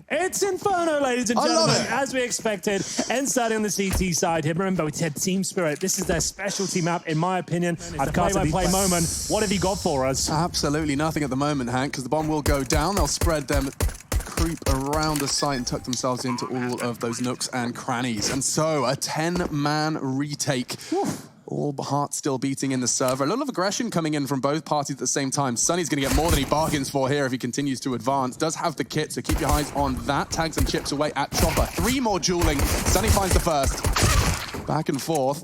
It's Inferno, ladies and gentlemen, as we expected. Ence starting on the CT side here. Remember, we said Team Spirit. This is their specialty map, in my opinion. I've cast a play moment. What have you got for us? Absolutely nothing at the moment, Hank, because the bomb will go down. They'll spread them, creep around the site and tuck themselves into all of those nooks and crannies. And so, a 10-man retake. Oof. All hearts still beating in the server. A lot of aggression coming in from both parties at the same time. Sunny's going to get more than he bargains for here if he continues to advance. Does have the kit, so keep your eyes on that. Tags and chips away at Chopper. 3 more dueling. Sunny finds the first. Back and forth.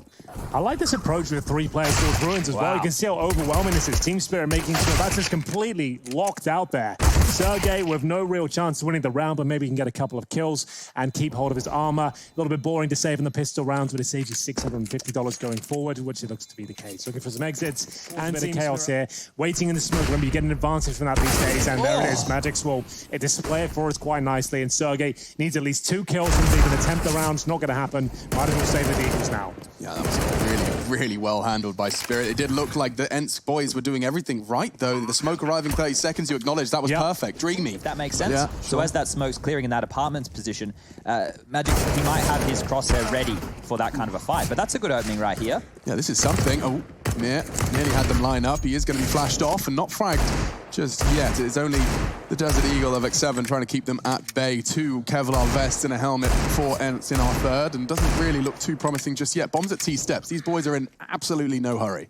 I like this approach with 3 players towards Ruins as well. You can see how overwhelming this is. Team Spirit making sure that's just completely locked out there. Sergey with no real chance of winning the round, but maybe he can get a couple of kills and keep hold of his armor. A little bit boring to save in the pistol rounds, but it saves you $650 going forward, which it looks to be the case. Looking for some exits and a bit of chaos here. Waiting in the smoke. Remember, you get an advantage from that these days, and there it is. Magix will display it for us quite nicely, and Sergey needs at least 2 kills to even attempt the round. Not going to happen. Might as well save the Eagles now. Yeah, that was really well handled by Spirit. It did look like the Ence boys were doing everything right, though. The smoke arriving 30 seconds, you acknowledge that was perfect. Dreamy. If that makes sense. Yeah, so as that smoke's clearing in that apartment's position, Magix, he might have his crosshair ready for that kind of a fight. But that's a good opening right here. Yeah, this is something. Oh, nearly had them line up. He is going to be flashed off and not fragged just yet. It's only the Desert Eagle of X7 trying to keep them at bay. 2 Kevlar vests and a helmet for Ence in our third, and doesn't really look too promising just yet. Bombs at T-steps. These boys are in absolutely no hurry.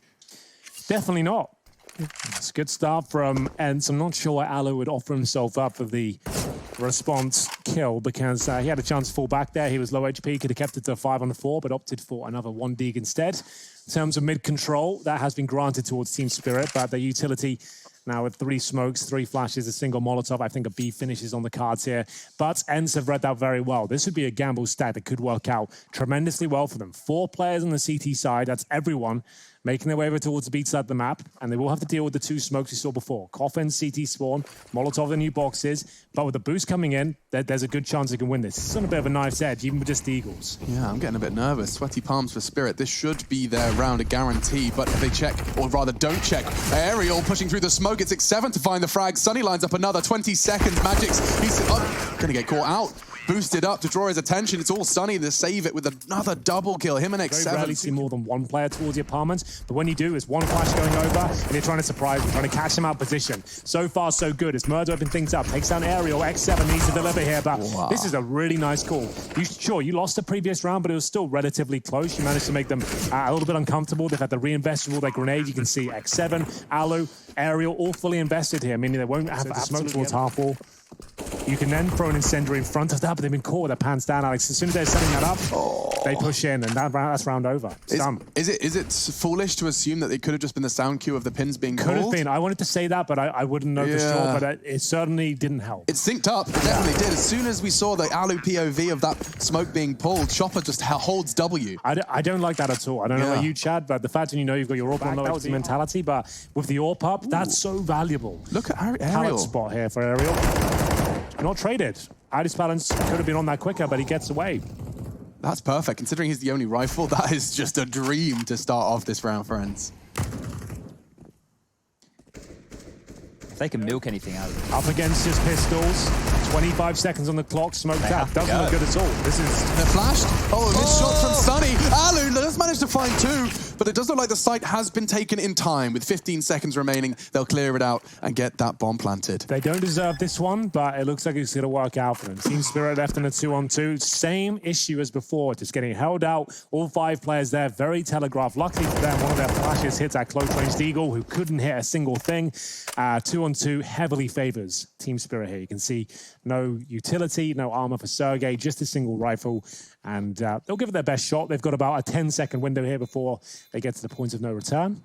Definitely not. It's a good start from Ence. I'm not sure why Alu would offer himself up for the response kill, because he had a chance to fall back there. He was low HP, could have kept it to 5 on the 4, but opted for another 1 dig instead. In terms of mid-control, that has been granted towards Team Spirit, but the utility now with 3 smokes, 3 flashes, a single Molotov. I think a B finish is on the cards here. But Ence have read that very well. This would be a gamble stat that could work out tremendously well for them. 4 players on the CT side, that's everyone, making their way over towards the beat side of the map, and they will have to deal with the 2 smokes we saw before. Coffin, CT spawn, Molotov, the new boxes, but with the boost coming in, there's a good chance they can win this. It's on a bit of a knife's edge, even with just the Eagles. Yeah, I'm getting a bit nervous. Sweaty palms for Spirit. This should be their round, a guarantee, but if they check, or rather don't check, Aerial pushing through the smoke. It's X7 to find the frag. Sunny lines up another 20 seconds. Magix, he's gonna get caught out. Boosted up to draw his attention. It's all Sunny to save it with another double kill. Him and X7. Very rarely see more than 1 player towards the apartment, but when you do, it's 1 flash going over, and you're trying to surprise him, trying to catch him out of position. So far, so good. As Murder opened things up, takes down Aerial. X7 needs to deliver here, but this is a really nice call. You lost the previous round, but it was still relatively close. You managed to make them a little bit uncomfortable. They've had to reinvest all their grenade. You can see X7, Alu, Aerial, all fully invested here, meaning they won't have to smoke towards half wall. You can then throw an incendiary in front of that, but they've been caught with their pants down, Alex. As soon as they're setting that up, they push in, and that's round over. It's done. Is it foolish to assume that it could have just been the sound cue of the pins being called? Could have been. I wanted to say that, but I wouldn't know for sure, but it certainly didn't help. It synced up. It definitely did. As soon as we saw the Alu POV of that smoke being pulled, Chopper just holds W. I don't like that at all. I don't know about you, Chad, but the fact that you've got your AWP on low HP mentality, but with the AWP up, that's so valuable. Look at Aerial. Pallet spot here for Aerial. Not traded. Iris Balance could have been on that quicker, but he gets away. That's perfect. Considering he's the only rifle, that is just a dream to start off this round for Ence. If they can milk anything out of it. Up against his pistols. 25 seconds on the clock. Smoked out. Doesn't look good at all. This is... They're flashed. Oh, this shot from Sunny. Alu does manage to find 2, but it does look like the site has been taken in time. With 15 seconds remaining, they'll clear it out and get that bomb planted. They don't deserve this one, but it looks like it's going to work out for them. Team Spirit left in a 2-on-2. Same issue as before. Just getting held out. All 5 players there. Very telegraphed. Luckily for them, one of their flashes hits that close-ranged Eagle, who couldn't hit a single thing. 2-on-2 heavily favors Team Spirit here. You can see no utility, no armor for Sergey, just a single rifle, and they'll give it their best shot. They've got about a 10-second window here before they get to the point of no return.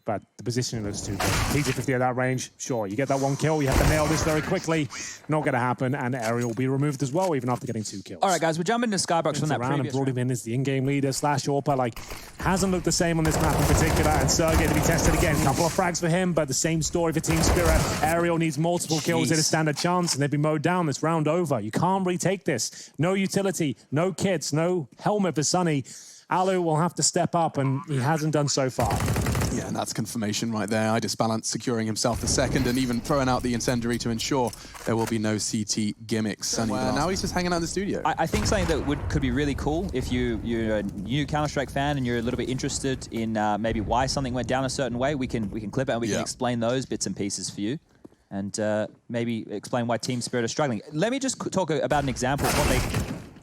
But the positioning looks too good. PG-50 at that range, sure, you get that 1 kill, you have to nail this very quickly. Not going to happen, and Aerial will be removed as well, even after getting 2 kills. All right, guys, we're jumping to Skybox from that previous and brought him in as the in-game leader / AWPer. Hasn't looked the same on this map in particular, and Sergey to be tested again. Couple of frags for him, but the same story for Team Spirit. Aerial needs multiple kills at a standard chance, and they've been mowed down. This round over. You can't retake this. No utility, no kits, no helmet for Sunny. Alu will have to step up, and he hasn't done so far. Yeah, and that's confirmation right there. iDisbalance securing himself the second and even throwing out the incendiary to ensure there will be no CT gimmicks. And now he's just hanging out in the studio. I think something that could be really cool if you're a new Counter-Strike fan and you're a little bit interested in maybe why something went down a certain way, we can clip it and we can explain those bits and pieces for you. And maybe explain why Team Spirit are struggling. Let me just talk about an example of what they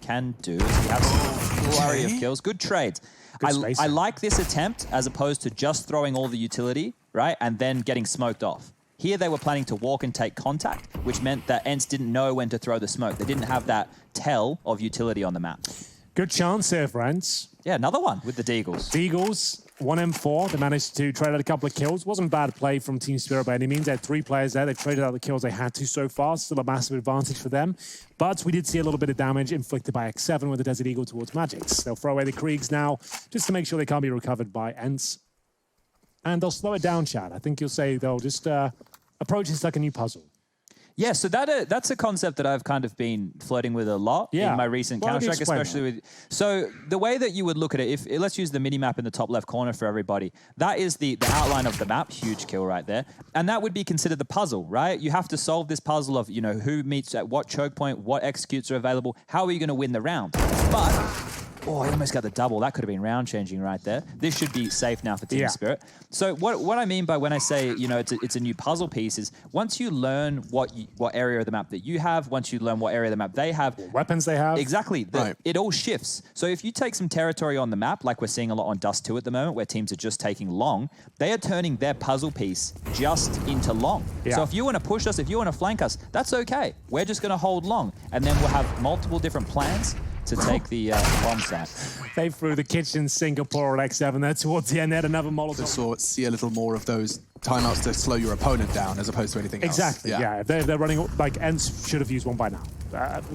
can do. We have some flurry of kills. Good trades. I like this attempt as opposed to just throwing all the utility, right, and then getting smoked off. Here they were planning to walk and take contact, which meant that Ence didn't know when to throw the smoke. They didn't have that tell of utility on the map. Good chance here for Ence. Yeah, another one with the Deagles. Deagles, 1M4. They managed to trade out a couple of kills. Wasn't bad play from Team Spirit by any means. They had 3 players there. They've traded out the kills they had to so far. Still a massive advantage for them. But we did see a little bit of damage inflicted by X7 with the Desert Eagle towards Magix. They'll throw away the Kriegs now just to make sure they can't be recovered by Ence. And they'll slow it down, Chad. I think you'll say they'll just approach this like a new puzzle. Yeah, so that's a concept that I've kind of been flirting with a lot in my recent Counter-Strike, especially with... So the way that you would look at it, let's use the mini-map in the top left corner for everybody. That is the outline of the map, huge kill right there. And that would be considered the puzzle, right? You have to solve this puzzle of, who meets at what choke point, what executes are available, how are you going to win the round? But... Oh, I almost got the double. That could have been round changing right there. This should be safe now for Team Spirit. So what I mean by when I say, it's a new puzzle piece is once you learn what area of the map that you have, once you learn what area of the map they have. What weapons they have. Exactly. It all shifts. So if you take some territory on the map, like we're seeing a lot on Dust 2 at the moment, where teams are just taking long, they are turning their puzzle piece just into long. Yeah. So if you want to push us, if you want to flank us, that's okay. We're just going to hold long. And then we'll have multiple different plans to take the bomb site. They threw the kitchen sink of poor X7 there towards the end. They had another Molotov. See a little more of those timeouts to slow your opponent down as opposed to anything else. Exactly, yeah. They're running, like, Ence should have used one by now.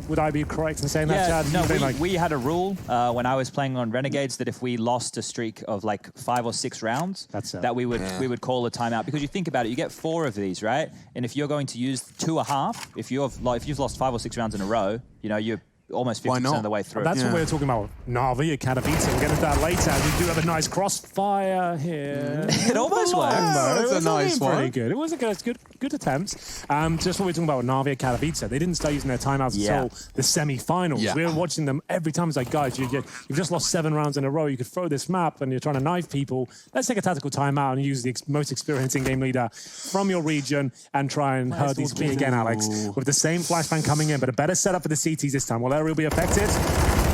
Would I be correct in saying that, Chad? No, we had a rule when I was playing on Renegades that if we lost a streak of like 5 or 6 rounds, that we would call a timeout. Because you think about it, you get 4 of these, right? And if you're going to use 2.5, if you've lost 5 or 6 rounds in a row, you're almost 50% of the way through. That's what we were talking about. Navi, Katowice. We'll get into that later. We do have a nice crossfire here. It almost worked. It's a nice one. Pretty good. It was a good attempt. Just what we were talking about with Navi, Katowice. They didn't start using their timeouts until the semi-finals. We were watching them every time. It's like, guys, you've just lost 7 rounds in a row. You could throw this map and you're trying to knife people. Let's take a tactical timeout and use the most experienced in-game leader from your region and try and hurt these people again, Alex. With the same flashbang coming in, but a better setup for the CTs this time. Will Ariel be affected?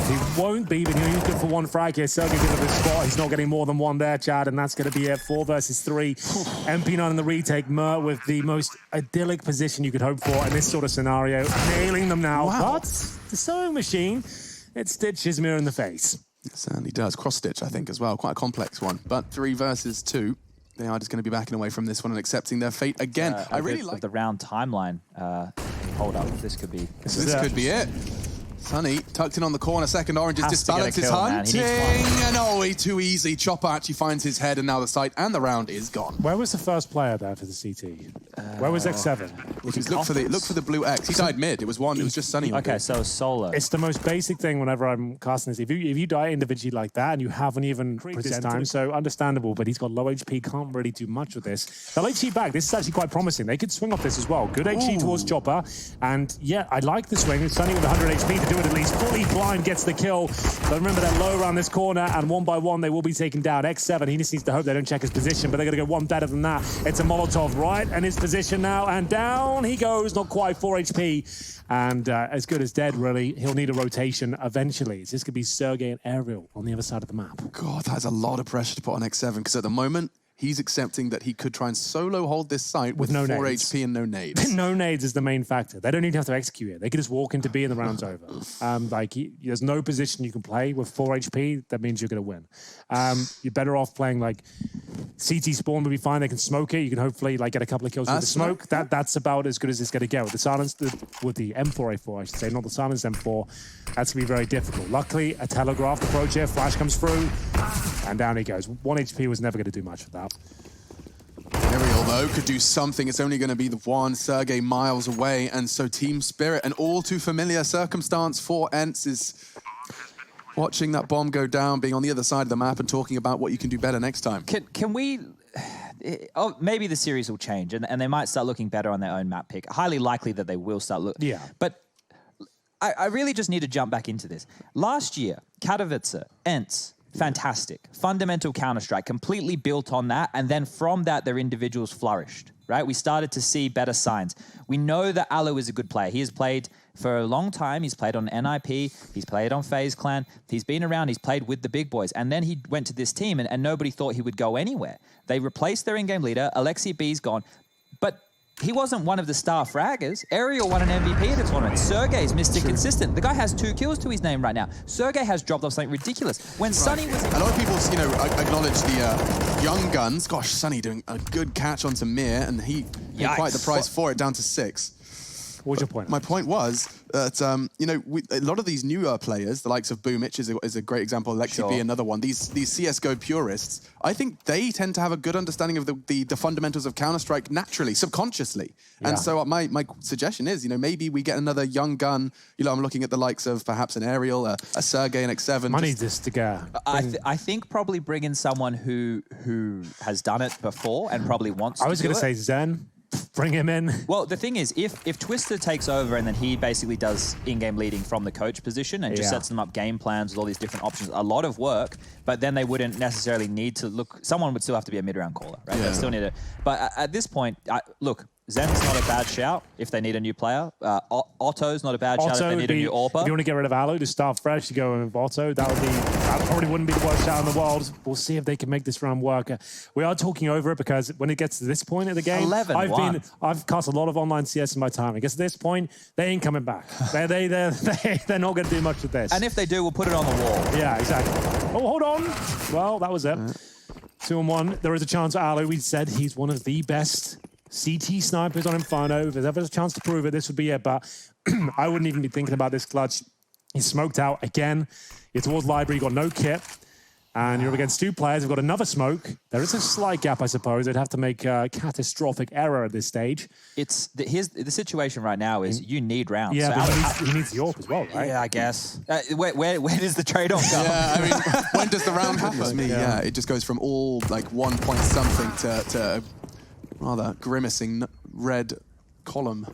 He won't be, but he's good for 1 frag here. Sergey good at the spot. He's not getting more than 1 there, Chad, and that's going to be it. 4 versus 3. MP9 in the retake. Mer with the most idyllic position you could hope for in this sort of scenario. Nailing them now. Wow. But the sewing machine, it stitches Mir in the face. It certainly does. Cross-stitch, I think, as well. Quite a complex one. But 3 versus 2. They are just going to be backing away from this one and accepting their fate again. I really like the round timeline. Hold up. This could be... This could be it. Sunny tucked in on the corner. Second orange is disbalanced. His hunting. And too easy. Chopper actually finds his head, and now the sight and the round is gone. Where was the first player there for the CT? Where was X7? Look for the blue X. He died mid. It was just Sunny. Okay, so solo. It's the most basic thing whenever I'm casting this. If you die individually like that and you haven't even this time, so understandable, but he's got low HP, can't really do much with this. They'll HE back. This is actually quite promising. They could swing off this as well. Good HE towards Chopper. And yeah, I like the swing. Sunny with 100 HP to do it at least. Fully blind gets the kill. But remember, they're low around this corner, and 1 by 1 they will be taken down. X7, he just needs to hope they don't check his position, but they're going to go 1 better than that. It's a Molotov right in his position now, and down he goes. Not quite 4 HP, and as good as dead, really. He'll need a rotation eventually. It's just going to be Sergey and Ariel on the other side of the map. God, that's a lot of pressure to put on X7, because at the moment, he's accepting that he could try and solo hold this site with no 4 nades. HP and no nades. No nades is the main factor. They don't even have to execute it. They can just walk into B and the round's over. There's no position you can play with 4 HP. That means you're going to win. You're better off playing like CT spawn will be fine. They can smoke it. You can hopefully get a couple of kills with the smoke. That's about as good as it's going to get. With the silence, with the M4A4, I should say, not the silence M4. That's going to be very difficult. Luckily, a telegraphed approach here. Flash comes through, and down he goes. 1 HP was never going to do much with that. Ariel, though, could do something. It's only going to be the 1. Sergey miles away, and so Team Spirit, an all too familiar circumstance for Ence, is watching that bomb go down, being on the other side of the map and talking about what you can do better next time. Can we maybe the series will change and they might start looking better on their own map pick. Highly likely that they will start looking. Yeah. But I really just need to jump back into this. Last year, Katowice, Ence, fantastic. Fundamental Counter-Strike, completely built on that. And then from that, their individuals flourished, right? We started to see better signs. We know that Alu is a good player. He has played for a long time. He's played on NIP. He's played on FaZe Clan. He's been around. He's played with the big boys. And then he went to this team and nobody thought he would go anywhere. They replaced their in-game leader. Alexi B's gone. But he wasn't one of the star fraggers. Ariel won an MVP at the tournament. Sergey's Mr. Consistent. The guy has 2 kills to his name right now. Sergey has dropped off something ridiculous. When Sunny was... A lot of people, acknowledge the young guns. Gosh, Sunny doing a good catch onto Mir, and he paid quite the price for it, down to 6. What's your point? My point was that, a lot of these newer players, the likes of Boomich is a great example, Alexi B, another one, these CSGO purists, I think they tend to have a good understanding of the fundamentals of Counter-Strike naturally, subconsciously. Yeah. And so my suggestion is, maybe we get another young gun. I'm looking at the likes of perhaps an Ariel, a Sergey, an X7. Money just to go. I think probably bring in someone who has done it before and probably wants to do it. I was going to say Zen. Bring him in. Well, the thing is, if Twister takes over and then he basically does in-game leading from the coach position and just sets them up game plans with all these different options, a lot of work, but then they wouldn't necessarily need to look... Someone would still have to be a mid-round caller, right? They still need it. But at this point, look, Zen's not a bad shout if they need a new player. Otto's not a bad shout if they need a new AWPer. If you want to get rid of Alu to start fresh, you go with Otto. That probably wouldn't be the worst shout in the world. We'll see if they can make this round work. We are talking over it because when it gets to this point of the game, I've cast a lot of online CS in my time. It gets to this point, they ain't coming back. They're not going to do much with this. And if they do, we'll put it on the wall. Yeah, exactly. Oh, hold on. Well, that was it. 2-on-1. There is a chance for Alu. We said he's one of the best CT snipers on Inferno. If there's ever a chance to prove it, this would be it. But I wouldn't even be thinking about this clutch. He's smoked out again. You're towards Library. You've got no kit. And you're up against 2 players. You've got another smoke. There is a slight gap, I suppose. They'd have to make a catastrophic error at this stage. Here's the situation right now is you need rounds. Yeah, so but he needs the AWP as well, right? Yeah, I guess. Where does the trade-off go? Yeah, I mean, when does the round happen? It just goes from all 1 point something to rather grimacing red column.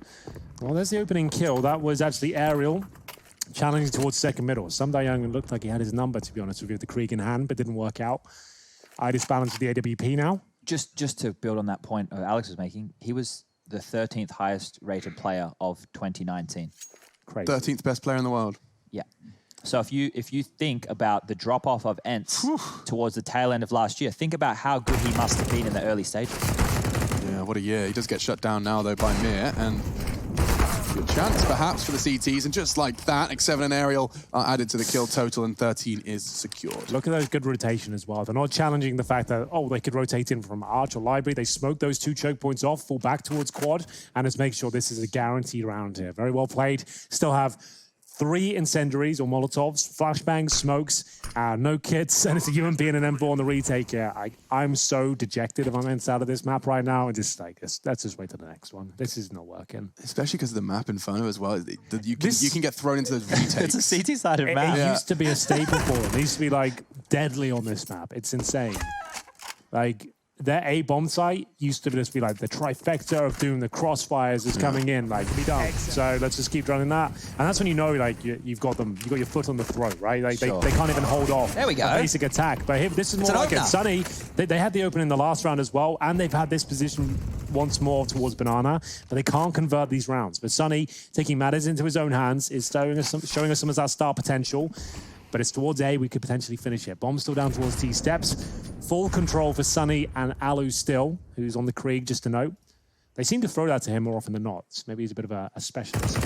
Well, there's the opening kill. That was actually Ariel challenging towards second middle. Young looked like he had his number, to be honest with you, with the Krieg in hand, but didn't work out. Idis balanced with the AWP now. Just to build on that point Alex was making, he was the 13th highest rated player of 2019. Crazy. 13th best player in the world. Yeah. So if you think about the drop-off of Ence towards the tail end of last year, think about how good he must have been in the early stages. Yeah, what a year. He does get shut down now, though, by Mir, and good chance, perhaps, for the CTs. And just like that, X7 and Ariel are added to the kill total, and 13 is secured. Look at those good rotation as well. They're not challenging the fact that, they could rotate in from Arch or Library. They smoke those 2 choke points off, fall back towards quad, and just make sure this is a guaranteed round here. Very well played. Still have 3 incendiaries or Molotovs, flashbangs, smokes, no kits, and it's a UMP and an M4 on the retake here. I'm so dejected if I'm Ence out of this map right now, and just like, let's just wait till the next one. This is not working. Especially because of the map Inferno as well. You can get thrown into those retakes. It's a CT-sided map. It used to be a staple for it. It used to be like deadly on this map. It's insane. Like, their A bomb site used to just be like the trifecta of doom. The crossfires is coming in, like, be done. So let's just keep running that, and that's when you know, like, you've got your foot on the throat, right? Like they can't even hold off. There we go. A basic attack. But here, this is more like it. Sunny, they had the open in the last round as well, and they've had this position once more towards Banana, but they can't convert these rounds. But Sunny, taking matters into his own hands, is showing us some of that star potential. But it's towards A, we could potentially finish it. Bomb still down towards T steps. Full control for Sunny and Alu still, who's on the Krieg, just to note. They seem to throw that to him more often than not. Maybe he's a bit of a specialist.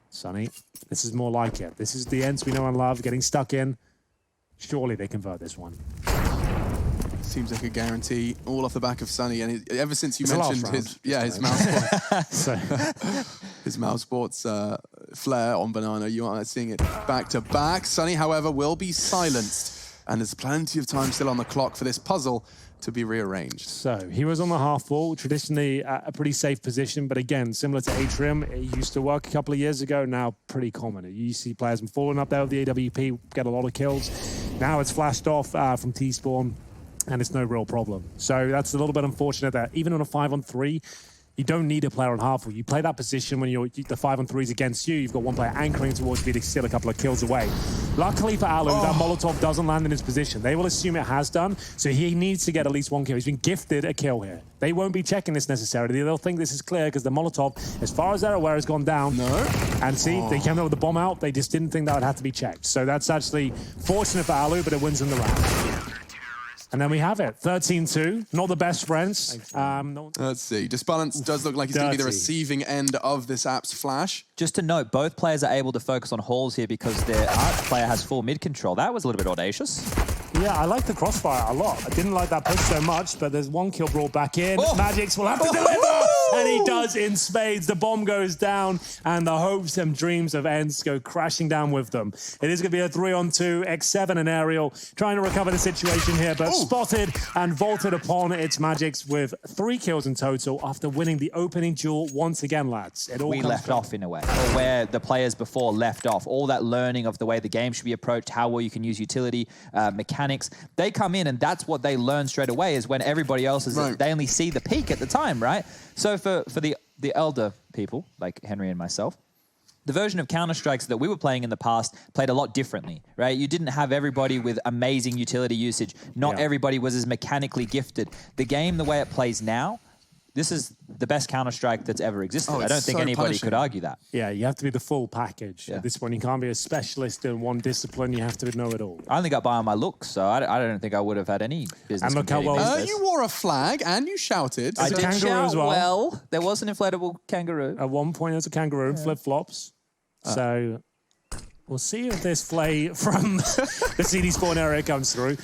Sunny, this is more like it. This is the Ence we know and love, getting stuck in. Surely they convert this one. Seems like a guarantee, all off the back of Sunny. And ever since you mentioned his mouse sports, his mouse sports flair on Banana, you are seeing it back to back. Sunny, however, will be silenced, and there's plenty of time still on the clock for this puzzle to be rearranged. So he was on the half wall, traditionally a pretty safe position, but again, similar to Atrium, it used to work a couple of years ago, now pretty common. You see players falling up there with the AWP, get a lot of kills. Now it's flashed off from T-Spawn. and it's no real problem. So that's a little bit unfortunate that even on a 5-on-3, you don't need a player on half-wall. You play that position when the 5-on-3 is against you. You've got one player anchoring towards you to steal a couple of kills away. Luckily for Alu, that Molotov doesn't land in his position. They will assume it has done, so he needs to get at least one kill. He's been gifted a kill here. They won't be checking this necessarily. They'll think this is clear because the Molotov, as far as they're aware, has gone down. No. And see, they came out with the bomb out. They just didn't think that would have to be checked. So that's actually fortunate for Alu, but it wins in the round. And then we have it, 13-2. Not the best friends. Let's see. Disbalance does look like he's going to be the receiving end of this app's flash. Just to note, both players are able to focus on halls here because their Arch player has full mid control. That was a little bit audacious. Yeah, I like the crossfire a lot. I didn't like that push so much, but there's one kill brought back in. Magix will have to deliver, and he does in spades. The bomb goes down, and the hopes and dreams of Ence go crashing down with them. It is going to be a 3-on-2, X7 and Aerial, trying to recover the situation here, but spotted and vaulted upon. It's Magix with 3 kills in total after winning the opening duel once again, lads. It all we left off in a way, or where the players before left off. All that learning of the way the game should be approached, how well you can use utility, mechanics. They come in and that's what they learn straight away is when everybody else is, they only see the peak at the time, right? So for the elder people, like Henry and myself, the version of Counter-Strikes that we were playing in the past played a lot differently, right? You didn't have everybody with amazing utility usage. Not everybody was as mechanically gifted. The game, the way it plays now, this is the best Counter-Strike that's ever existed. I don't think anybody could argue that. Yeah, you have to be the full package. At this point, you can't be a specialist in one discipline. You have to know it all. I only got by on my looks, so I don't think I would have had any business. And look how well you wore a flag and you shouted. I did shout as well. There was an inflatable kangaroo. At one point, there's a kangaroo, flip-flops. So we'll see if this play from the CD spawn area comes through.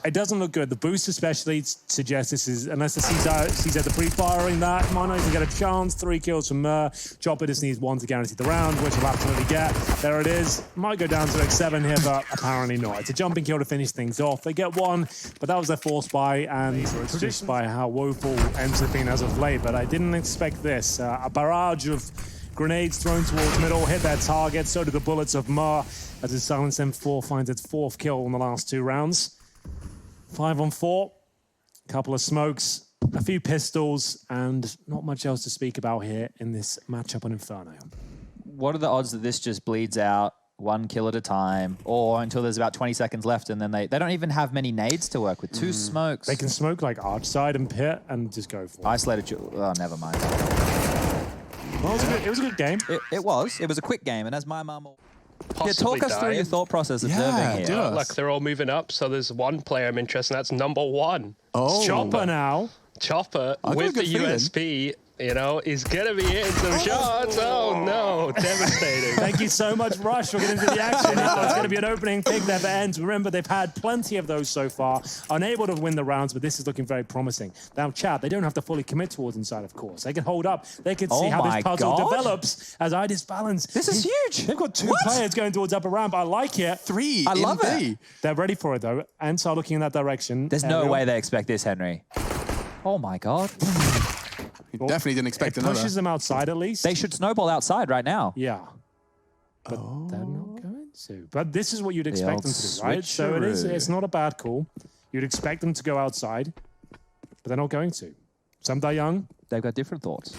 It doesn't look good. The boost especially suggests this is, unless the C's at the pre-firing that, might not even get a chance. 3 kills from Mer. Chopper just needs 1 to guarantee the round, which he'll absolutely get. There it is. Might go down to X7 here, but apparently not. It's a jumping kill to finish things off. They get 1, but that was their force buy, and it's just by how woeful Ence have been as of late. But I didn't expect this. A barrage of grenades thrown towards middle, hit their target, so did the bullets of Mer, as his Silence M4 finds its 4th kill in the last 2 rounds. 5-on-4, couple of smokes, a few pistols, and not much else to speak about here in this matchup on Inferno. What are the odds that this just bleeds out 1 kill at a time, or until there's about 20 seconds left, and then they don't even have many nades to work with. 2 smokes. They can smoke like arch side and pit and just go for it. Isolated. Oh, never mind. Well, it was a good game. It was. It was a quick game, and as my mum... talk us through your thought process observing here. Look, they're all moving up, so there's one player I'm interested in, that's number 1. Oh. Chopper now. Chopper with the USP, you know, is going to be hitting some shots. Oh, no. Devastating. Thank you so much, Rush. We're getting into the action now. It's going to be an opening pick there for Ence. Remember, they've had plenty of those so far. Unable to win the rounds, but this is looking very promising. Now, chat, they don't have to fully commit towards inside, of course. They can hold up. They can see how this puzzle develops as I disbalance. This is huge. They've got 2 players going towards upper ramp. I like it. 3 I love it. They're ready for it, though. Ence are looking in that direction. There's no way they expect this, Henry. Oh, my God. You definitely didn't expect another. Pushes them outside at least. They should snowball outside right now. Yeah. But they're not going to. But this is what you'd expect them to do, right? So it's not a bad call. You'd expect them to go outside, but they're not going to. Some die young. They've got different thoughts.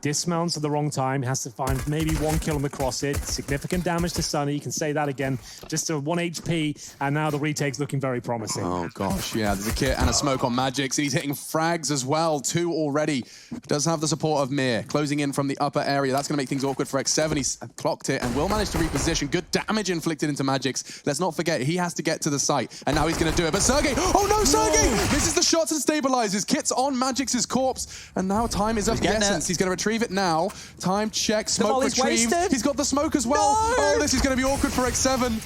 Dismounts at the wrong time, has to find maybe 1 kill on the cross hit. Significant damage to Sunny, you can say that again. Just a 1 HP, and now the retake's looking very promising. Oh gosh, yeah, there's a kit and a smoke on Magix. He's hitting frags as well, 2 already. Does have the support of Mir, closing in from the upper area. That's going to make things awkward for X7. He's clocked it and will manage to reposition. Good damage inflicted into Magix. Let's not forget, he has to get to the site, and now he's going to do it. But Sergey, oh no, Sergey! Misses the shots and stabilizes. Kit's on Magix's corpse, and now time is of the essence. He's going to retrieve it now. Time check, smoke retrieved. He's got the smoke as well. No! Oh, this is going to be awkward for X7.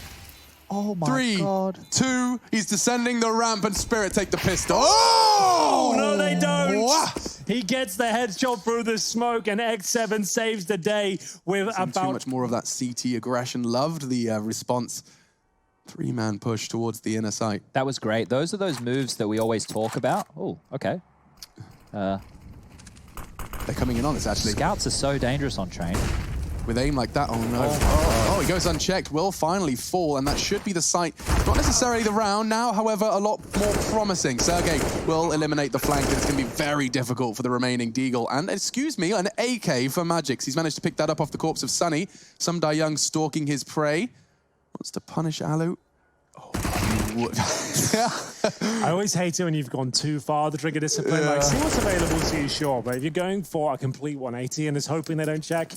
Oh my God. 3, 2, he's descending the ramp, and Spirit take the pistol. Oh! No, they don't. What? He gets the headshot through the smoke, and X7 saves the day with about... Too much more of that CT aggression. Loved the response. 3-man push towards the inner sight. That was great. Those are those moves that we always talk about. Oh, okay. They're coming in on this, actually. Scouts are so dangerous on train. With aim like that, oh no. he goes unchecked, will finally fall, and that should be the site. Not necessarily the round now, however, a lot more promising. Sergey will eliminate the flank, and it's going to be very difficult for the remaining Deagle. And, excuse me, an AK for Magix. He's managed to pick that up off the corpse of Sunny. Some Young stalking his prey. Wants to punish Alu. Oh, you would. I always hate it when you've gone too far, the trigger discipline. Yeah. Like, see what's available to you, sure. But if you're going for a complete 180 and is hoping they don't check,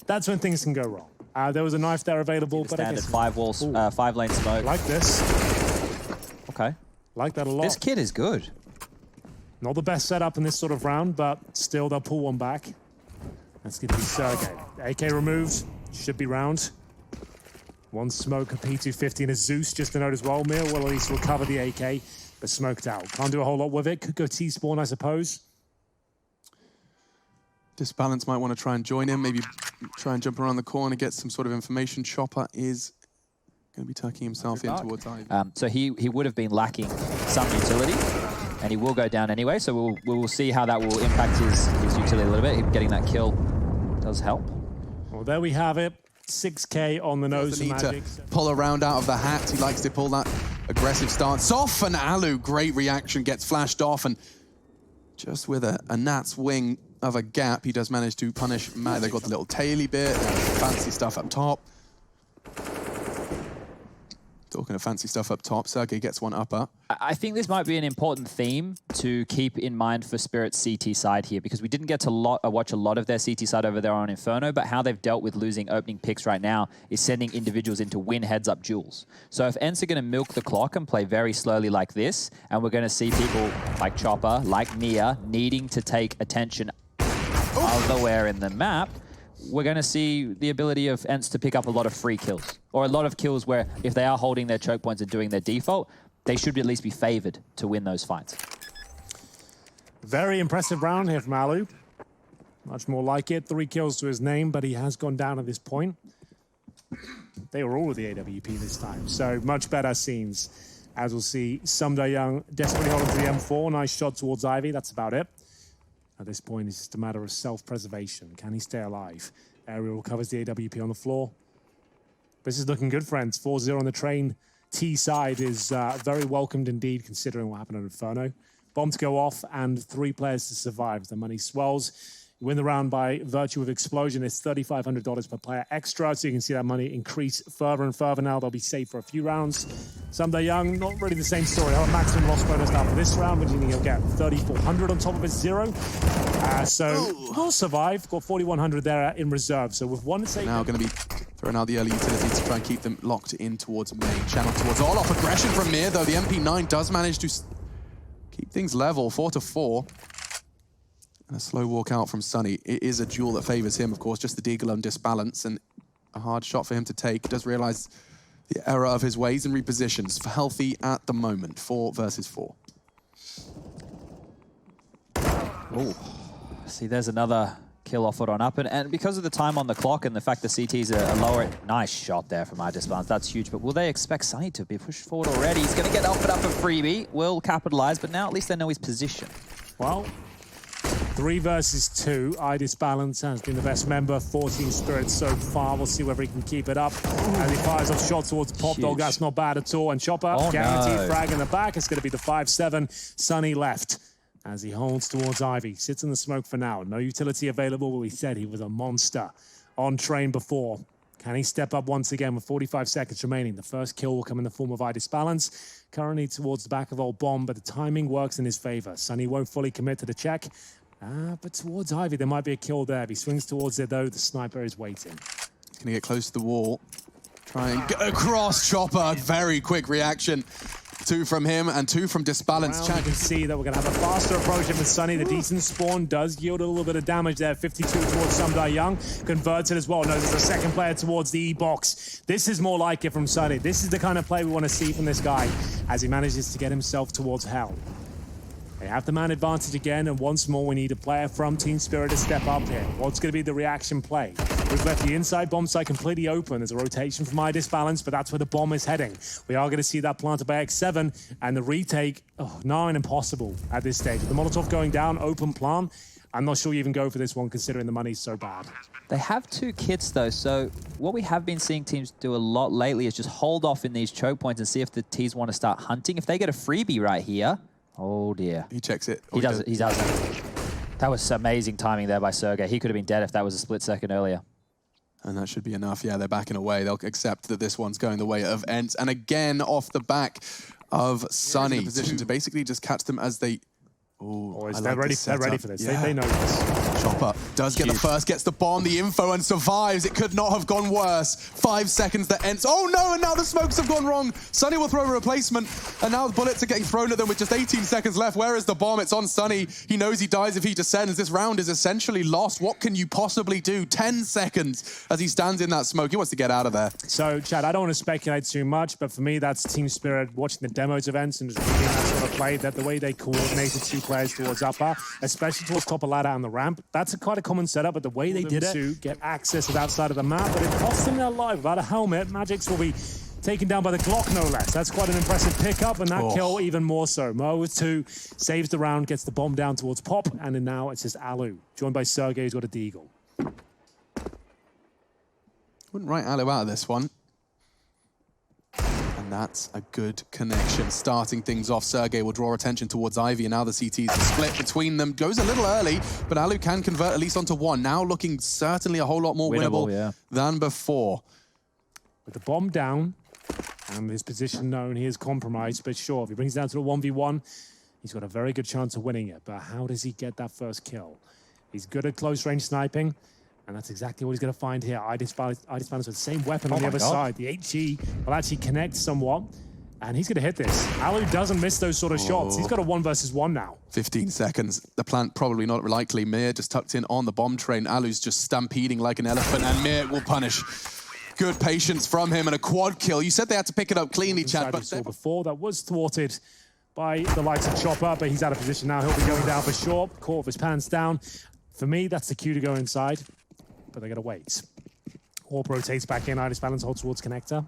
that's when things can go wrong. There was a knife there available, but standard 5-lane smoke. Like this. Okay. Like that a lot. This kid is good. Not the best setup in this sort of round, but still they'll pull one back. That's going to be Sergey. AK removed. Should be round. One smoke, a P250 and a Zeus, just to note as well. Mir will at least recover the AK, but smoked out. Can't do a whole lot with it. Could go T-spawn, I suppose. Disbalance might want to try and join him, maybe try and jump around the corner, get some sort of information. Chopper is going to be tucking himself in towards Ivy. So he would have been lacking some utility, and he will go down anyway, so we will see how that will impact his utility a little bit. Him getting that kill does help. Well, there we have it. 6K on the nose of Magic. Pull a round out of the hat. He likes to pull that aggressive stance off, and Alu, great reaction, gets flashed off, and just with a gnat's wing of a gap, he does manage to punish Matt. They've got the little taily bit, fancy stuff up top. Talking of fancy stuff up top, Sergey gets one upper. I think this might be an important theme to keep in mind for Spirit's CT side here, because we didn't get to watch a lot of their CT side over there on Inferno, but how they've dealt with losing opening picks right now is sending individuals into win heads-up duels. So if Ence are going to milk the clock and play very slowly like this, and we're going to see people like Chopper, like Nia, needing to take attention elsewhere in the map, we're going to see the ability of Ence to pick up a lot of free kills, or a lot of kills where if they are holding their choke points and doing their default, they should at least be favored to win those fights. Very impressive round here from Alu. Much more like it. 3 kills to his name, but he has gone down at this point. They were all with the AWP this time, so much better scenes. As we'll see, Sumda Young desperately holding to the M4. Nice shot towards Ivy. That's about it. At this point, it's just a matter of self-preservation. Can he stay alive? Ariel recovers the AWP on the floor. This is looking good, friends. 4-0 on the train. T side is very welcomed indeed, considering what happened on Inferno. Bomb to go off and 3 players to survive. The money swells. You win the round by virtue of explosion. It's $3,500 per player extra, so you can see that money increase further and further now. They'll be safe for a few rounds. Sumda Young, not really the same story. He'll have a maximum loss bonus now for this round, which means he'll get $3,400 on top of his 0. So he'll survive. Got $4,100 there in reserve. So with one save... Now going to be throwing out the early utility to try and keep them locked in towards main. Channel towards Olaf. Aggression from Mir, though. The MP9 does manage to keep things level, 4-4. And a slow walk out from Sunny. It is a duel that favors him, of course, just the Deagle and disbalance, and a hard shot for him to take. Does realize the error of his ways and repositions. For healthy at the moment, 4 versus 4. Oh, see, there's another kill offered on up, and because of the time on the clock and the fact the CTs are lower, nice shot there from our disbalance. That's huge, but will they expect Sunny to be pushed forward already? He's going to get offered up a freebie, will capitalize, but now at least they know his position. Well, 3 versus 2. Disbalance has been the best member. 14 Spirits so far. We'll see whether he can keep it up. As he fires off shots towards Pop Dog, that's not bad at all. And Chopper, guaranteed frag in the back. It's going to be the 5-7. Sunny left as he holds towards Ivy. Sits in the smoke for now. No utility available, but we said he was a monster on train before. Can he step up once again with 45 seconds remaining? The first kill will come in the form of Disbalance. Currently towards the back of Old Bomb, but the timing works in his favor. Sunny won't fully commit to the check. But towards Ivy, there might be a kill there. If he swings towards it, though, the sniper is waiting. He's going to get close to the wall. Try and get across. Chopper, very quick reaction. 2 from him and 2 from Disbalance. You can see that we're going to have a faster approach with Sunny. The decent spawn does yield a little bit of damage there. 52 towards Sumda Young. Converts it as well. No, there's a second player towards the E-box. This is more like it from Sunny. This is the kind of play we want to see from this guy as he manages to get himself towards hell. They have the man advantage again, and once more we need a player from Team Spirit to step up here. What's going to be the reaction play? We've left the inside bomb site completely open. There's a rotation from Disbalance, but that's where the bomb is heading. We are going to see that planted by X7, and the retake, nigh and impossible at this stage. With the Molotov going down, open plan, I'm not sure you even go for this one considering the money's so bad. They have 2 kits though, so what we have been seeing teams do a lot lately is just hold off in these choke points and see if the Ts want to start hunting. If they get a freebie right here, oh dear. He checks it. He does it. He does it. That was amazing timing there by Sergey. He could have been dead if that was a split second earlier. And that should be enough. Yeah, they're backing away. They'll accept that this one's going the way of Ence. And again, off the back of Sunny, in a position to basically just catch them as they... Oh, they're ready for this. Yeah. They know this. Chopper does get the first, gets the bomb, the info, and survives. It could not have gone worse. 5 seconds, the Ence. Oh no, and now the smokes have gone wrong. Sunny will throw a replacement, and now the bullets are getting thrown at them with just 18 seconds left. Where is the bomb? It's on Sunny. He knows he dies if he descends. This round is essentially lost. What can you possibly do? 10 seconds as he stands in that smoke. He wants to get out of there. So, Chad, I don't want to speculate too much, but for me, that's team spirit. Watching the demos of Ence and just reading that sort of play, that the way they coordinated 2 players towards upper, especially towards top of ladder and the ramp, that's quite a common setup, but the way they did it to get access to that side of the map, but it cost them their life. Without a helmet, Magics will be taken down by the Glock, no less. That's quite an impressive pickup, and that kill even more so. Mo with 2, saves the round, gets the bomb down towards Pop, and then now it's just Alu, joined by Sergey, who's got a deagle. Wouldn't write Alu out of this one. And that's a good connection. Starting things off, Sergey will draw attention towards Ivy, and now the CTs are split between them. Goes a little early, but Alu can convert at least onto 1. Now looking certainly a whole lot more winnable than before. With the bomb down and his position known, he is compromised, but sure, if he brings it down to a 1v1, he's got a very good chance of winning it. But how does he get that first kill? He's good at close range sniping, and that's exactly what he's going to find here. Idis with the same weapon on the other side. The HE will actually connect somewhat, and he's going to hit this. Alu doesn't miss those sort of shots. He's got a 1 versus 1 now. 15 seconds. The plant probably not likely. Mir just tucked in on the bomb train. Alu's just stampeding like an elephant, and Mir will punish. Good patience from him and a quad kill. You said they had to pick it up cleanly, Chad. But before that was thwarted by the likes of Chopper, but he's out of position now. He'll be going down for sure. Caught with his pants down. For me, that's the cue to go inside, but they're going to wait. Orb rotates back in. Idis balance holds towards connector.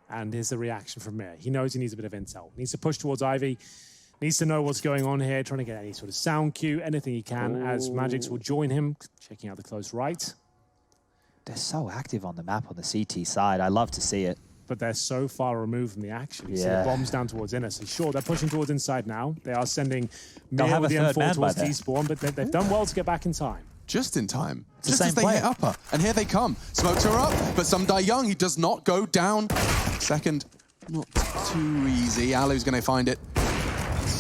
And here's the reaction from Mir. He knows he needs a bit of intel. Needs to push towards Ivy. Needs to know what's going on here. Trying to get any sort of sound cue, anything he can, as Magics will join him. Checking out the close right. They're so active on the map on the CT side. I love to see it. But they're so far removed from the action. You see the bombs down towards inner. So sure, they're pushing towards inside now. They are sending Mir with the M4 towards T-spawn, but they've done well to get back in time. Just in time. Just as they hit upper. And here they come. Smokes are up, but some die young. He does not go down. Second, not too easy. Alu's going to find it.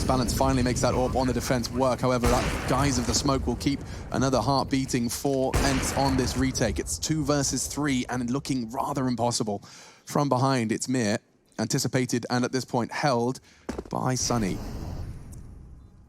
Balance finally makes that orb on the defense work. However, that guise of the smoke will keep another heart beating for Ence on this retake. It's 2 versus 3 and looking rather impossible. From behind, it's Mir, anticipated and at this point held by Sunny.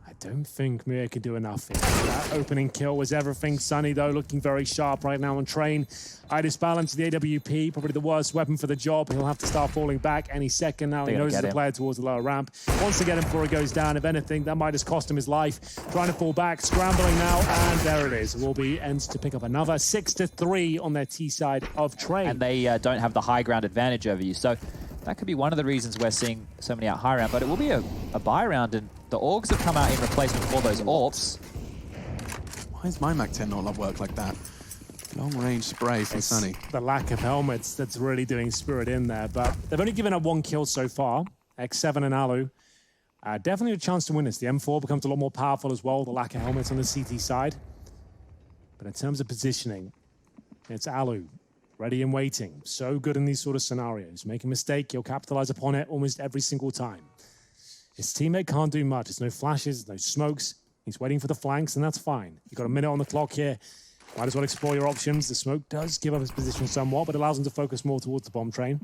I don't think Mir can do enough here. That opening kill was everything. Sunny, though, looking very sharp right now on train. Idis balance, the AWP, probably the worst weapon for the job. He'll have to start falling back any second now. He knows the player towards the lower ramp. Wants to get him before he goes down. If anything, that might just cost him his life. Trying to fall back, scrambling now, and there it is. It will be Ence to pick up another 6-3 on their T side of train. And they don't have the high ground advantage over you. So that could be one of the reasons we're seeing so many out high round, but it will be a buy round, and the Orgs have come out in replacement for those AWPs. Why does my MAC-10 not work like that? Long-range spray for Sunny. The lack of helmets that's really doing Spirit in there, but they've only given up 1 kill so far. X7 and Alu. Definitely a chance to win this. The M4 becomes a lot more powerful as well, the lack of helmets on the CT side. But in terms of positioning, it's Alu. Ready and waiting. So good in these sort of scenarios. Make a mistake, he'll capitalize upon it almost every single time. His teammate can't do much. There's no flashes, no smokes. He's waiting for the flanks, and that's fine. You've got a minute on the clock here. Might as well explore your options. The smoke does give up his position somewhat, but allows him to focus more towards the bomb train.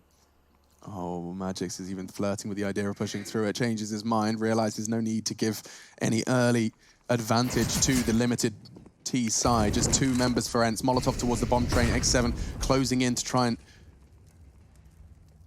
Oh, Magix is even flirting with the idea of pushing through it. Changes his mind, realizes no need to give any early advantage to the limited T side. Just 2 members for Ence. Molotov towards the bomb train. X7 closing in to try and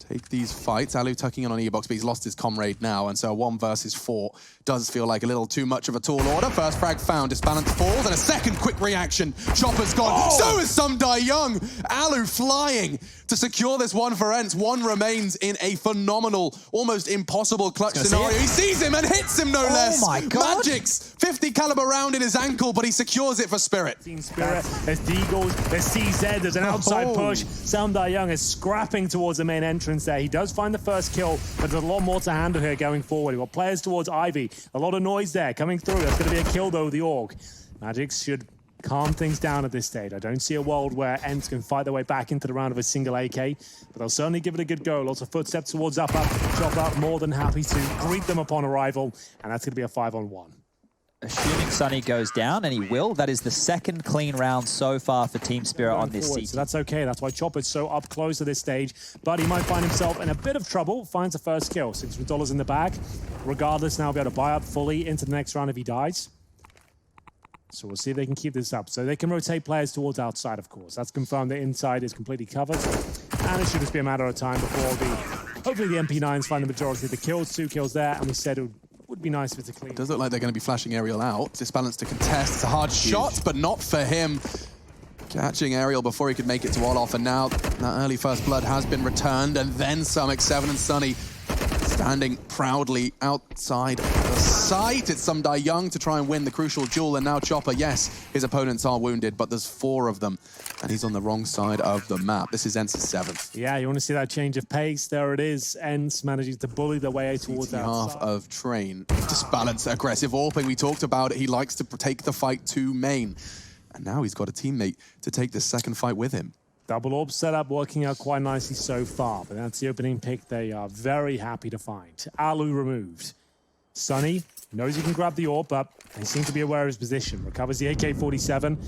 take these fights. Alu tucking in on E-Box, but he's lost his comrade now, and so a 1 versus 4 does feel like a little too much of a tall order. First frag found, Disbalance falls, and a second quick reaction. Chopper's gone. Oh! So is Sumdai Young. Alu flying to secure this one for Ence. One remains in a phenomenal, almost impossible clutch scenario. He sees him and hits him, no less. Oh my God. Magic's 50 caliber round in his ankle, but he secures it for Spirit. Team Spirit, there's Deagles, there's CZ, there's an outside push. Sumdai Young is scrapping towards the main entrance there. He does find the first kill, but there's a lot more to handle here going forward. We've got players towards Ivy. A lot of noise there coming through. That's going to be a kill, though, the Org. Magic should calm things down at this stage. I don't see a world where Ence can fight their way back into the round of a single AK, but they'll certainly give it a good go. Lots of footsteps towards up. Chopper more than happy to greet them upon arrival, and that's going to be a 5-on-1. Assuming Sunny goes down, and he will, that is the second clean round so far for Team Spirit on this season. So that's okay. That's why Chopper's so up close to this stage. But he might find himself in a bit of trouble. Finds the first kill. $600 in the bag. Regardless, now be able to buy up fully into the next round if he dies. So we'll see if they can keep this up. So they can rotate players towards outside, of course. That's confirmed the inside is completely covered. And it should just be a matter of time before hopefully the MP9s find the majority of the kills. 2 kills there, and we said it would be nice if it's a clean. It does look like they're going to be flashing Aerial out. Disbalance to contest. It's a hard shot, but not for him. Catching Aerial before he could make it to Olof, and now that early first blood has been returned, and then some. X7 and Sunny standing proudly outside the site. It's Sumdai Young to try and win the crucial duel, and now Chopper, yes, his opponents are wounded, but there's 4 of them, and he's on the wrong side of the map. This is Ence's 7th. Yeah, you want to see that change of pace? There it is. Ence managing to bully their way towards that. Half of Train. Disbalance, aggressive AWPing. We talked about it. He likes to take the fight to main. And now he's got a teammate to take this second fight with him. Double orb setup working out quite nicely so far, but that's the opening pick they are very happy to find. Alu removed. Sunny knows he can grab the orb, but they seem to be aware of his position. Recovers the AK-47,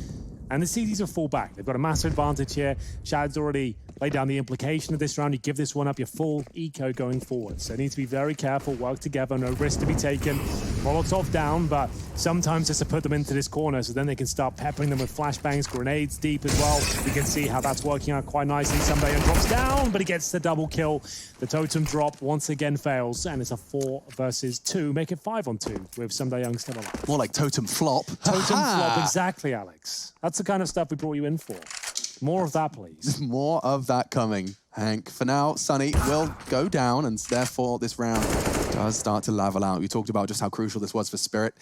and the CZs are full back. They've got a massive advantage here. Chad's already laid down the implication of this round. You give this one up, your full eco going forward. So they need to be very careful, work together, no risk to be taken. Molotov down, but sometimes just to put them into this corner so then they can start peppering them with flashbangs, grenades deep as well. You can see how that's working out quite nicely. Sumdai drops down, but he gets the double kill. The totem drop once again fails, and it's a 4 versus 2. Make it 5-on-2 with Sumdai Young still alive. More like totem flop. Totem flop, exactly, Alex. That's the kind of stuff we brought you in for. More of that, please. More of that coming, Hank. For now, Sunny will go down, and therefore this round does start to level out. We talked about just how crucial this was for Spirit,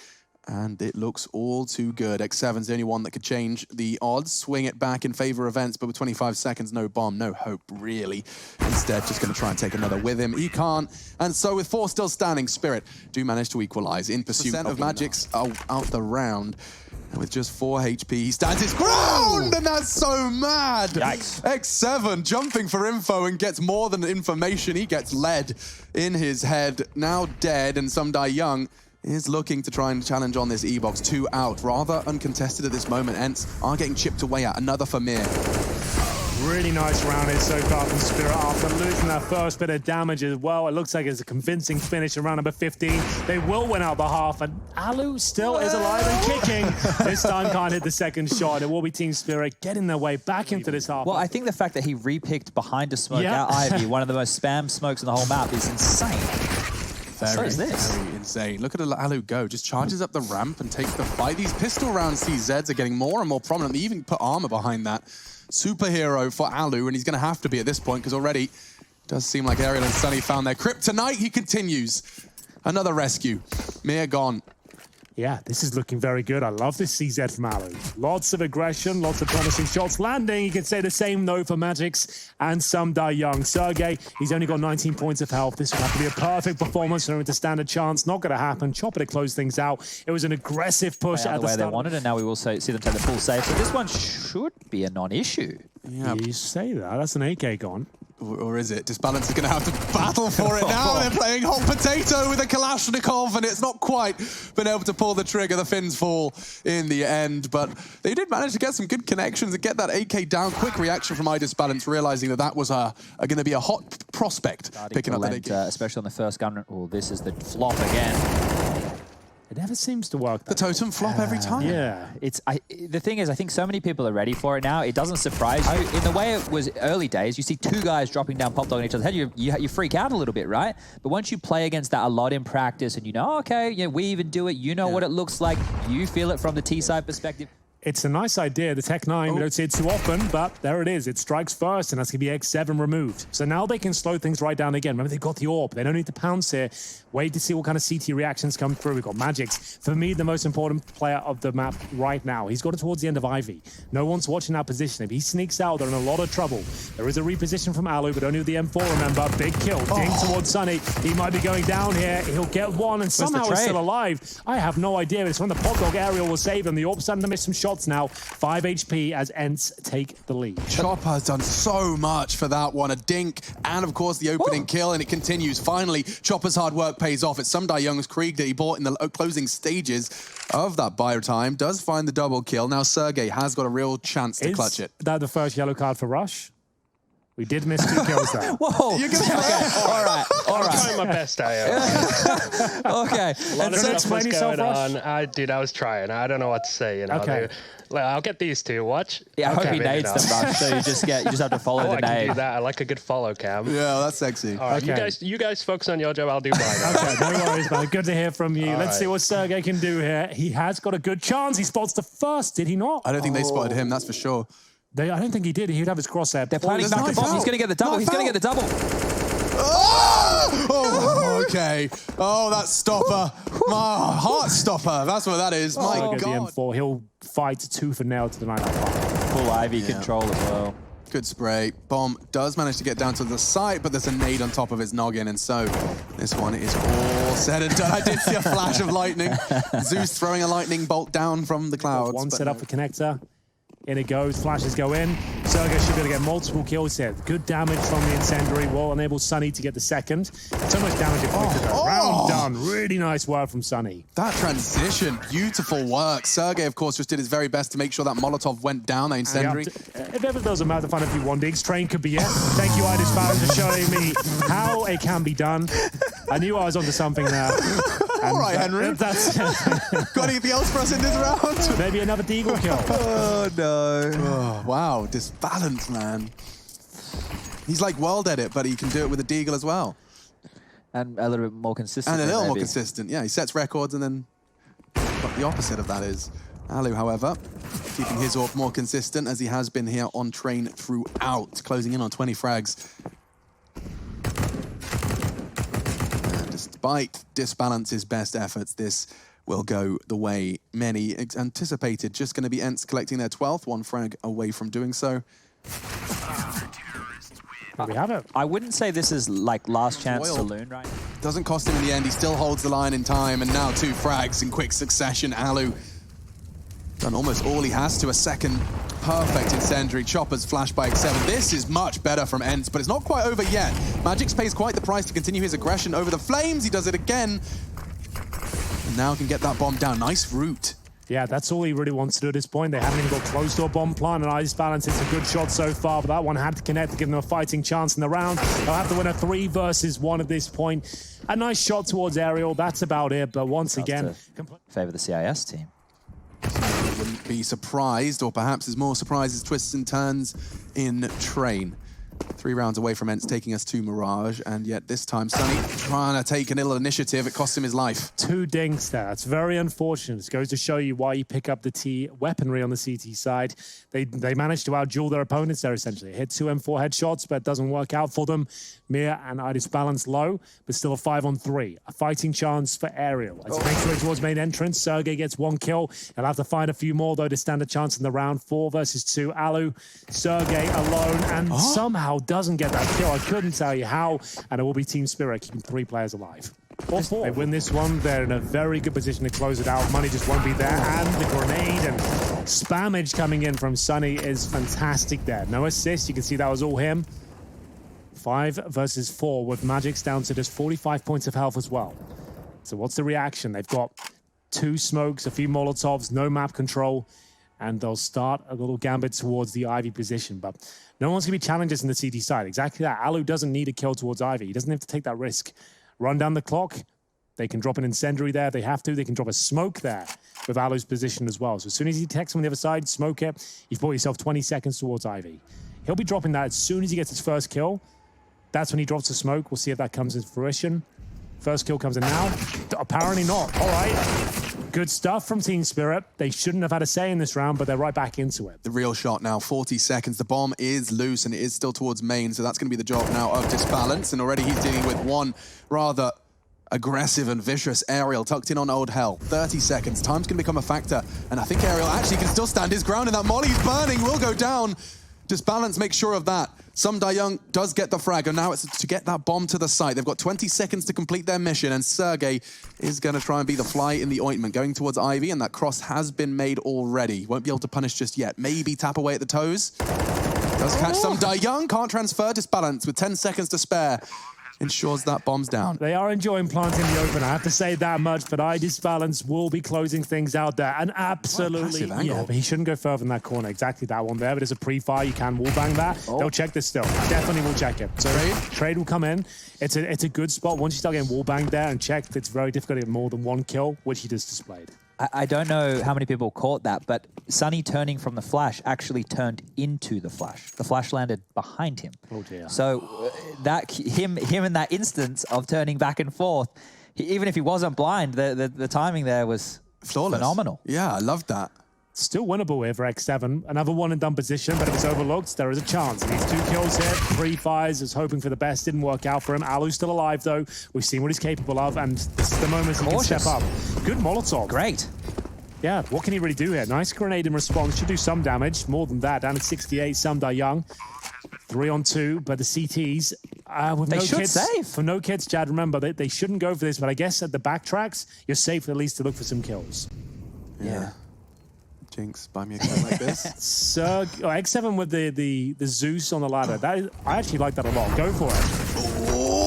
and it looks all too good. X7's the only one that could change the odds, swing it back in favor of Ence, but with 25 seconds, no bomb, no hope, really. Instead, just going to try and take another with him. He can't, and so with 4 still standing, Spirit do manage to equalize in pursuit of Magic's out the round. And with just 4 HP, he stands his ground, and that's so mad. Yikes. X7 jumping for info and gets more than information. He gets lead in his head, now dead, and Sumdai Young is looking to try and challenge on this E-Box. 2 out, rather uncontested at this moment. Ence are getting chipped away at. Another for Mir. Really nice round here so far from Spirit after losing that first bit of damage as well. It looks like it's a convincing finish in round number 15. They will win out the half, and Alu still is alive and kicking. This time can't hit the second shot. It will be Team Spirit getting their way back into this half. Well, I think the fact that he repicked behind a smoke out Ivy, one of the most spam smokes in the whole map, is insane. Very insane. Look at Alu go. Just charges up the ramp and takes the fight. These pistol round CZs are getting more and more prominent. They even put armor behind that. Superhero for Alu, and he's going to have to be at this point because already it does seem like Aerial and Sunny found their kryptonite. He continues. Another rescue. Mir gone. Yeah, this is looking very good. I love this CZ from Alu. Lots of aggression, lots of promising shots landing. You can say the same, though, for Magic's and Sumdai Young. Sergey, he's only got 19 points of health. This would have to be a perfect performance for him to stand a chance. Not going to happen. Chopper to close things out. It was an aggressive push at the way start. They wanted, and now we will see them take the full save. So this one should be a non-issue. Yeah, you say that. That's an AK gone. Or is it? Disbalance is going to have to battle for it now. They're playing hot potato with a Kalashnikov, and it's not quite been able to pull the trigger. The Finns fall in the end, but they did manage to get some good connections and get that AK down. Quick reaction from Disbalance, realizing that that was going to be a hot prospect. Picking up that AK. Especially on the first gun. Oh, this is the flop again. It never seems to work. The totem flop every time. Yeah. The thing is, I think so many people are ready for it now. It doesn't surprise you. In the way it was early days, you see two guys dropping down pop dog on each other's head, you freak out a little bit, right? But once you play against that a lot in practice and you know, okay, yeah, we even do it, you know what it looks like, you feel it from the T-side perspective. It's a nice idea, the Tech 9. We don't see it too often, but there it is. It strikes first, and that's going to be X7 removed. So now they can slow things right down again. Remember, they've got the AWP. They don't need to pounce here. Wait to see what kind of CT reactions come through. We've got Magix. For me, the most important player of the map right now. He's got it towards the end of Ivy. No one's watching that position. If he sneaks out, they're in a lot of trouble. There is a reposition from Alu, but only with the M4, remember. Big kill. Ding towards Sunny. He might be going down here. He'll get one, and somehow he's still alive. I have no idea. It's when the pop dog aerial will save him. The AWP's starting to miss some shots now. 5 HP as Ence take the lead. Chopper has done so much for that one. A dink, and of course the opening kill, and it continues. Finally, Chopper's hard work pays off. It's Sundai Young's Krieg that he bought in the closing stages of that buy time. Does find the double kill. Now Sergey has got a real chance to clutch it. Is that the first yellow card for Rush? We did miss 2 kills there. Whoa! You're gonna all right. I'm trying my best, I am. Okay. A lot of stuff was going on. I was trying. I don't know what to say. You know. Okay. I'll get these two. Watch. Yeah, I hope he nades them, Rush. So you just have to follow the I can nade. do that. I like a good follow cam. Yeah, that's sexy. All right, you guys focus on your job. I'll do mine. Okay, no worries, man. Good to hear from you. Let's see what Sergey can do here. He has got a good chance. He spots the first, did he not? I don't think they spotted him, that's for sure. I don't think he did. He'd have his crosshair. They're planning back and forth. He's going to get the double. He's going to get the double. Oh, okay. Oh, that stopper. My heart stopper. That's what that is. My God. The M4. He'll fight tooth and nail to deny that fight. Full Ivy control as well. Good spray. Bomb does manage to get down to the site, but there's a nade on top of his noggin, and so this one is all said and done. I did see a flash of lightning. Zeus throwing a lightning bolt down from the clouds. One set up for connector. In it goes, flashes go in. Sergey should be able to get multiple kills here. Good damage from the incendiary will enable Sunny to get the second. So much damage inflicted. Round done. Really nice work from Sunny. That transition, beautiful work. Sergey, of course, just did his very best to make sure that Molotov went down, that incendiary. If ever there's a matter to find a few one digs, train could be it. Thank you, Idis Barron, for showing me how it can be done. I knew I was onto something there. All right, Henry. Got anything else for us in this round? Maybe another deagle kill. Oh, no. Oh, wow, disbalance, man. He's like world edit, but he can do it with a deagle as well. And a little bit more consistent. And a little more consistent, yeah. He sets records, and then the opposite of that is Alu, however, keeping his AWP more consistent as he has been here on train throughout, closing in on 20 frags. And despite Disbalance's best efforts, this will go the way many anticipated. Just going to be Ence collecting their 12th, 1 frag away from doing so. We have it. I wouldn't say this is like last chance saloon, right? Doesn't cost him in the end. He still holds the line in time, and now 2 frags in quick succession. Alu done almost all he has to a second perfect incendiary. Chopper's flash by X7. This is much better from Ence, but it's not quite over yet. Magix pays quite the price to continue his aggression over the flames. He does it again. And now can get that bomb down. Nice route. Yeah, that's all he really wants to do at this point. They haven't even got close to a bomb plant, and Idis Balance, it's a good shot so far, but that one had to connect to give them a fighting chance in the round. They'll have to win a 3 versus 1 at this point. A nice shot towards aerial, that's about it, but once again... Favor the CIS team. Wouldn't be surprised, or perhaps as more surprises, twists and turns in train. 3 rounds away from Ence, taking us to Mirage, and yet this time Sunny trying to take a little initiative. It cost him his life. 2 dinks there. That's very unfortunate. It goes to show you why you pick up the T weaponry on the CT side. They managed to outduel their opponents there, essentially. Hit 2 M4 headshots, but it doesn't work out for them. Mir and Idis Balance low, but still a 5-on-3. A fighting chance for aerial. As he makes way towards main entrance, Sergey gets 1 kill. He'll have to find a few more, though, to stand a chance in the round. 4 versus 2. Alu, Sergey alone, and somehow doesn't get that kill. I couldn't tell you how, and it will be Team Spirit keeping 3 players alive. Or 4. They win this one, they're in a very good position to close it out. Money just won't be there, and the grenade and spammage coming in from Sunny is fantastic there. No assist, you can see that was all him. 5 versus 4 with Magix down to just 45 points of health as well. So what's the reaction? They've got 2 smokes, a few Molotovs, no map control, and they'll start a little gambit towards the Ivy position. But no one's going to be challengers in the CT side. Exactly that. Alu doesn't need a kill towards Ivy. He doesn't have to take that risk. Run down the clock. They can drop an incendiary there if they have to. They can drop a smoke there with Alu's position as well. So as soon as he detects him on the other side, smoke it, you've bought yourself 20 seconds towards Ivy. He'll be dropping that as soon as he gets his first kill. That's when he drops the smoke. We'll see if that comes into fruition. First kill comes in now. Apparently not. All right. Good stuff from Team Spirit. They shouldn't have had a say in this round, but they're right back into it. The real shot now, 40 seconds. The bomb is loose and it is still towards main, so that's going to be the job now of Disbalance. And already he's dealing with one rather aggressive and vicious aerial tucked in on Old Hell. 30 seconds. Time's going to become a factor. And I think Aerial actually can still stand his ground, and that Molly's burning will go down. Disbalance makes sure of that. Young does get the frag, and now it's to get that bomb to the site. They've got 20 seconds to complete their mission, and Sergey is going to try and be the fly in the ointment, going towards Ivy, and that cross has been made already. Won't be able to punish just yet. Maybe tap away at the toes. Does catch Young, can't transfer. Disbalance with 10 seconds to spare. Ensures that bomb's down. They are enjoying planting the open. I have to say that much, but Disbalance will be closing things out there. And absolutely, yeah, but he shouldn't go further than that corner. Exactly that one there, but as a pre-fire, you can wallbang that. They'll check this still. Definitely will check it. So trade will come in. It's a good spot. Once you start getting wallbanged there and checked, it's very difficult to get more than one kill, which he just displayed. I don't know how many people caught that, but Sunny turning from the flash actually turned into the flash. The flash landed behind him. Oh dear. So that him in that instance of turning back and forth, even if he wasn't blind, the timing there was flawless. Phenomenal. Yeah, I loved that. Still winnable here for X7. Another one and done position, but if it's overlooked, there is a chance. He needs 2 kills here. Pre-fires, is hoping for the best. Didn't work out for him. Alu's still alive, though. We've seen what he's capable of, and this is the moment he can step up. Good Molotov. Great. Yeah, what can he really do here? Nice grenade in response. Should do some damage. More than that. Down at 68, Young. 3 on 2, but the CTs, with they no should kids, save. For no kids, Chad, remember, they shouldn't go for this, but I guess at the backtracks, you're safe at least to look for some kills. Yeah. Jinx, buy me a kill like this. So, X7 with the Zeus on the ladder. I actually like that a lot. Go for it. Oh,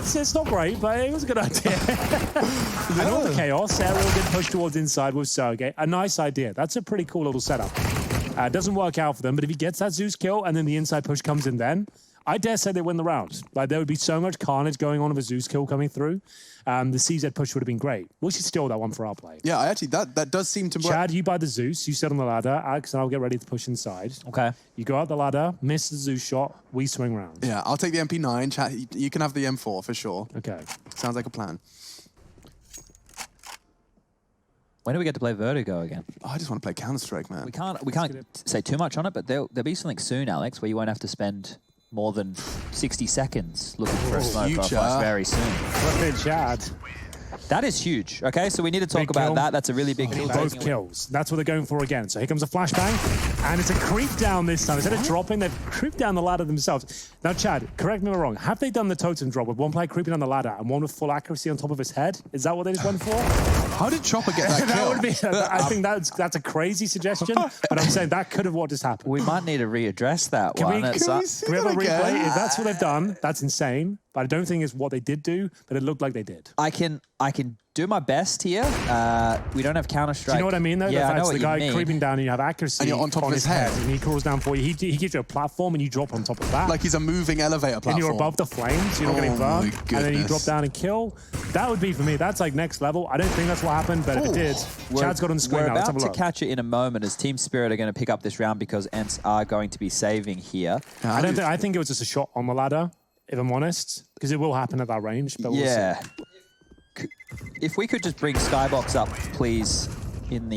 It's not great, but it was a good idea. With all the chaos, Aerial did push towards inside with Sergey. A nice idea. That's a pretty cool little setup. Doesn't work out for them, but if he gets that Zeus kill and then the inside push comes in then, I dare say they win the round. Like, there would be so much carnage going on with a Zeus kill coming through. The CZ push would have been great. We should steal that one for our play. Yeah, actually, that does seem to work. Chad, you buy the Zeus. You sit on the ladder. Alex and I'll get ready to push inside. Okay. You go out the ladder, miss the Zeus shot, we swing round. Yeah, I'll take the MP9. Chad, you can have the M4 for sure. Okay. Sounds like a plan. When do we get to play Vertigo again? Oh, I just want to play Counter-Strike, man. We can't say too much on it, but there'll be something soon, Alex, where you won't have to spend more than 60 seconds looking for a smoke or a flash very soon. What did Chad? That is huge. Okay, so we need to talk about that. That's a really big deal. Both kills. That's what they're going for again. So here comes a flashbang, and it's a creep down this time. Instead of dropping, they've creeped down the ladder themselves. Now, Chad, correct me if I'm wrong. Have they done the totem drop with one player creeping down the ladder and one with full accuracy on top of his head? Is that what they just went for? How did Chopper get that kill? That would be, I think that's a crazy suggestion, but I'm saying that could have what just happened. We might need to readdress that one. Can we have a replay? If that's what they've done, that's insane. But I don't think it's what they did do, but it looked like they did. I can do my best here. We don't have Counter-Strike. Do you know what I mean, though? Yeah, I know the what guy you mean. creeping down and you have accuracy and you're on top of his head. And he crawls down for you. He gives you a platform and you drop on top of that. Like he's a moving elevator platform. And you're above the flames. You're not getting burned. And then you drop down and kill. That would be, for me, that's like next level. I don't think that's what happened, but if it did, Chad's got on the screen now. We're about to catch it in a moment as Team Spirit are going to pick up this round because Ence are going to be saving here. I think it was just a shot on the ladder, if I'm honest, because it will happen at that range. But we'll see. If we could just bring Skybox up, please, in the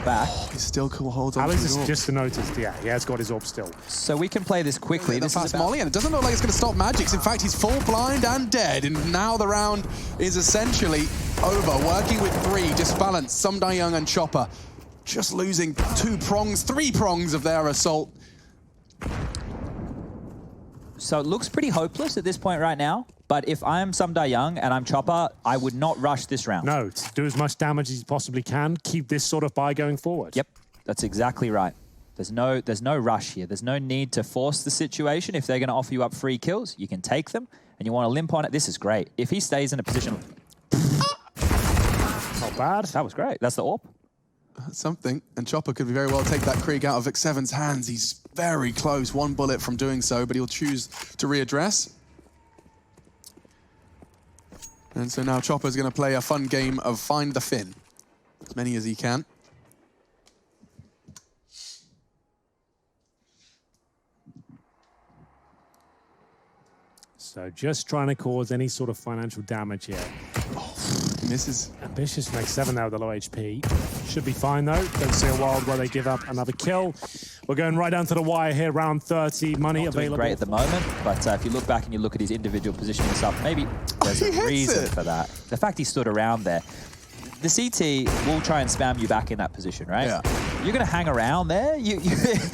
back. He still holds on. Alex has just noticed, yeah, he has got his orb still. So we can play this quickly. This is Molly, and it doesn't look like it's going to stop Magix. In fact, he's full blind and dead, and now the round is essentially over. Working with 3, Disbalance, Young and Chopper, just losing 3 prongs of their assault. So it looks pretty hopeless at this point right now. But if I'm Young and I'm Chopper, I would not rush this round. No, do as much damage as you possibly can. Keep this sort of buy going forward. Yep, that's exactly right. There's no rush here. There's no need to force the situation. If they're going to offer you up free kills, you can take them, and you want to limp on it. This is great. If he stays in a position... Not bad. That was great. That's the AWP. Something, and Chopper could very well take that Krieg out of X7's hands. He's very close, 1 bullet from doing so, but he'll choose to readdress. And so now Chopper's going to play a fun game of Find the Fin. As many as he can. So just trying to cause any sort of financial damage here. Oh, misses. Ambitious makes 7 now with the low HP. Should be fine though. Don't see a world where they give up another kill. We're going right down to the wire here, round 30. Money Not available. Doing great at the moment, but if you look back and you look at his individual positioning stuff, maybe there's a reason for that. The fact he stood around there. The CT will try and spam you back in that position, right? Yeah. You're going to hang around there?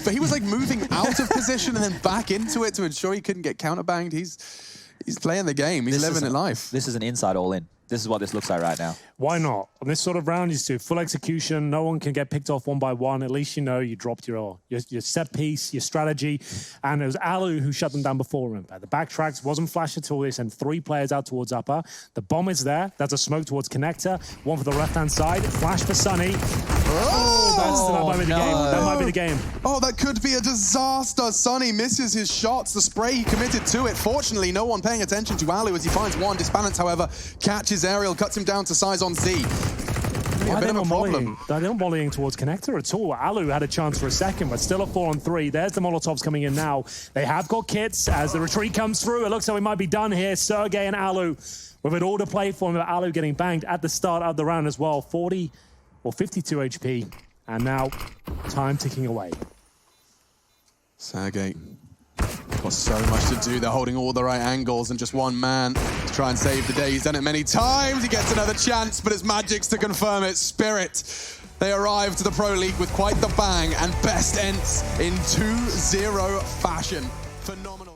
But he was like moving out of position and then back into it to ensure he couldn't get counterbanged. He's playing the game. He's living it life. This is an inside all-in. This is what this looks like right now. Why not? On this sort of round, you do full execution. No one can get picked off one by one. At least you know you dropped your set piece, your strategy. And it was Alu who shut them down before him. The backtracks wasn't flash at all. They sent 3 players out towards upper. The bomb is there. That's a smoke towards connector. One for the left-hand side. Flash for Sunny. That might be the game. That might be the game. Oh, that could be a disaster. Sunny misses his shots. The spray, he committed to it. Fortunately, no one paying attention to Alu as he finds one. Disbalance, however, catches Aerial, cuts him down to size on Z. A bit of a problem. They're not volleying towards connector at all. Alu had a chance for a second, but still a 4-on-3. There's the Molotovs coming in now. They have got kits as the retreat comes through. It looks like we might be done here. Sergey and Alu with it all to play for him. Alu getting banged at the start of the round as well. 40 or 52 HP. And now time ticking away. Sergey got so much to do. They're holding all the right angles and just one man to try and save the day. He's done it many times. He gets another chance, but it's Magic's to confirm it. Spirit. They arrive to the Pro League with quite the bang and best Ence in 2-0 fashion. Phenomenal.